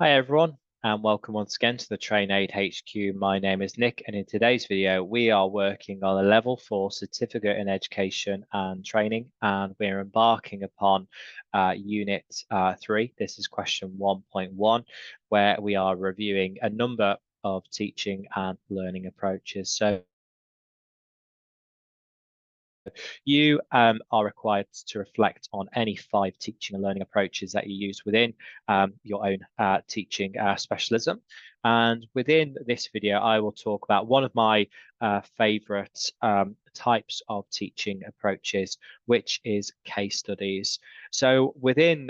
Hi everyone, and welcome once again to the TrainAid HQ. My name is Nick, and in today's video, we are working on a Level 4 Certificate in Education and Training, and we're embarking upon Unit 3. This is question 1.1, where we are reviewing a number of teaching and learning approaches. So you are required to reflect on any 5 teaching and learning approaches that you use within your own teaching specialism. And within this video, I will talk about one of my favorite types of teaching approaches, which is case studies. So within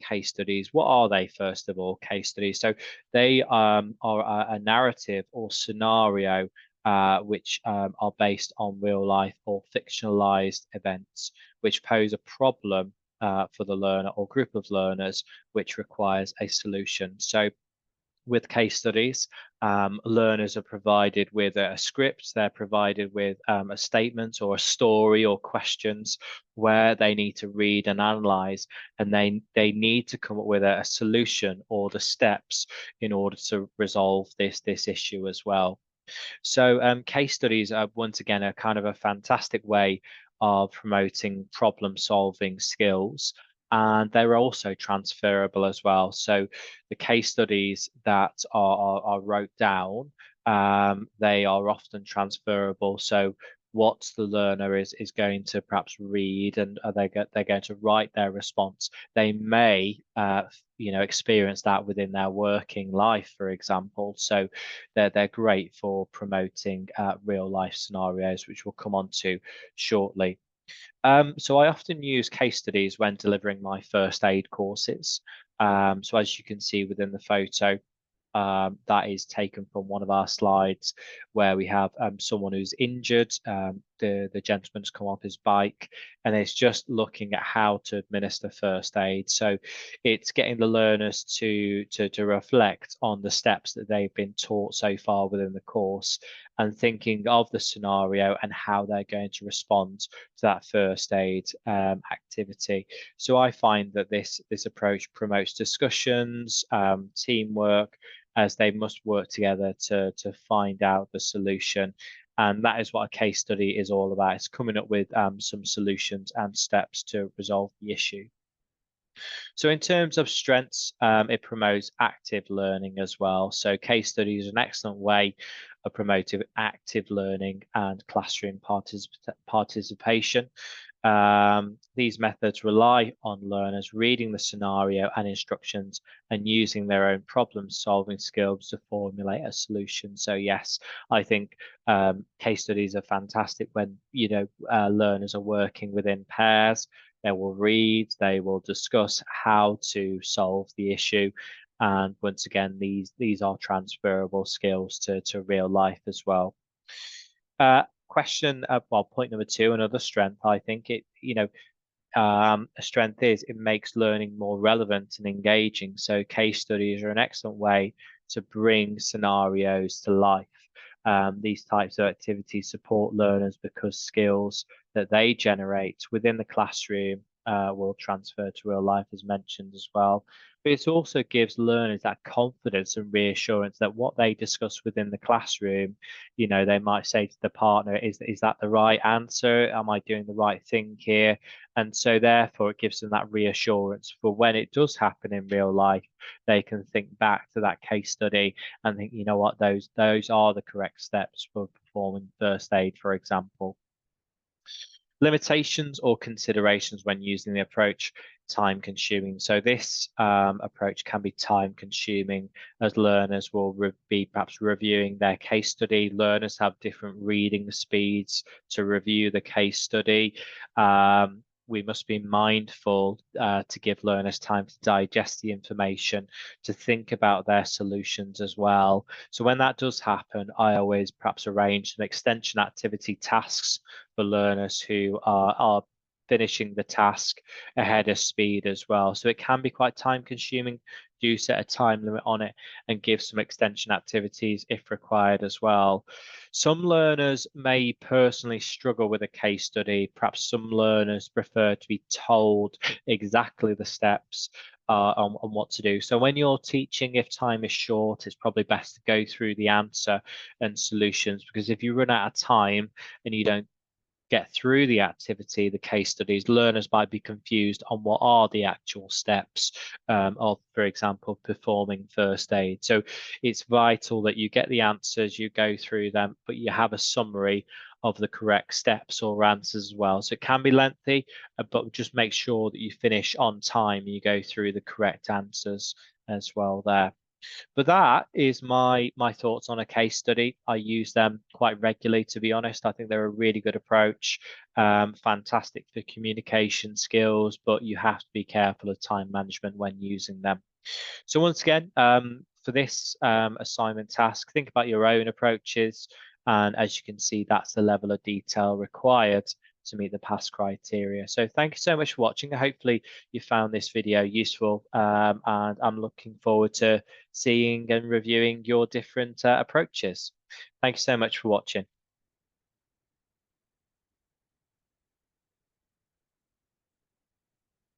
case studies, what are they? First of all, case studies. So they are a narrative or scenario which are based on real life or fictionalized events, which pose a problem for the learner or group of learners, which requires a solution. So with case studies, learners are provided with a script, they're provided with a statement or a story or questions where they need to read and analyze, and they need to come up with a solution or the steps in order to resolve this issue as well. So case studies are once again a kind of a fantastic way of promoting problem solving skills, and they're also transferable as well. So the case studies that are wrote down, they are often transferable. So what the learner is going to perhaps read, and they're going to write their response. They may experience that within their working life, for example. So they're great for promoting real life scenarios, which we'll come on to shortly. So I often use case studies when delivering my first aid courses. So as you can see within the photo, that is taken from one of our slides where we have someone who's injured. The gentleman's come off his bike, and it's just looking at how to administer first aid. So it's getting the learners to reflect on the steps that they've been taught so far within the course, and thinking of the scenario and how they're going to respond to that first aid activity. So I find that this approach promotes discussions, teamwork, as they must work together to find out the solution. And that is what a case study is all about. It's coming up with some solutions and steps to resolve the issue. So in terms of strengths, it promotes active learning as well. So case studies is an excellent way of promoting active learning and classroom participation. These methods rely on learners reading the scenario and instructions and using their own problem-solving skills to formulate a solution. So yes, I think case studies are fantastic when learners are working within pairs. They will read, they will discuss how to solve the issue, and once again, these are transferable skills to real life as well. Point number 2, another strength. I think a strength is it makes learning more relevant and engaging. So case studies are an excellent way to bring scenarios to life. These types of activities support learners because skills that they generate within the classroom will transfer to real life, as mentioned as well. But it also gives learners that confidence and reassurance that what they discuss within the classroom, they might say to the partner, is that the right answer? Am I doing the right thing here? And so therefore it gives them that reassurance for when it does happen in real life, they can think back to that case study and think, you know what, those are the correct steps for performing first aid, for example. Limitations or considerations when using the approach: time consuming. So this approach can be time consuming, as learners will be perhaps reviewing their case study. Learners have different reading speeds to review the case study. We must be mindful to give learners time to digest the information, to think about their solutions as well. So when that does happen, I always perhaps arrange some extension activity tasks for learners who are finishing the task ahead of speed as well. So it can be quite time consuming. Do set a time limit on it and give some extension activities if required as well. Some learners may personally struggle with a case study. Perhaps some learners prefer to be told exactly the steps on what to do. So when you're teaching, if time is short, it's probably best to go through the answer and solutions, because if you run out of time and you don't get through the activity, the case studies, learners might be confused on what are the actual steps of, for example, performing first aid. So it's vital that you get the answers, you go through them, but you have a summary of the correct steps or answers as well. So it can be lengthy, but just make sure that you finish on time, you go through the correct answers as well there. But that is my thoughts on a case study. I use them quite regularly, to be honest. I think they're a really good approach, fantastic for communication skills, but you have to be careful of time management when using them. So once again, for this assignment task, think about your own approaches. And as you can see, that's the level of detail required to meet the pass criteria. So thank you so much for watching. Hopefully you found this video useful, and I'm looking forward to seeing and reviewing your different approaches. Thank you so much for watching.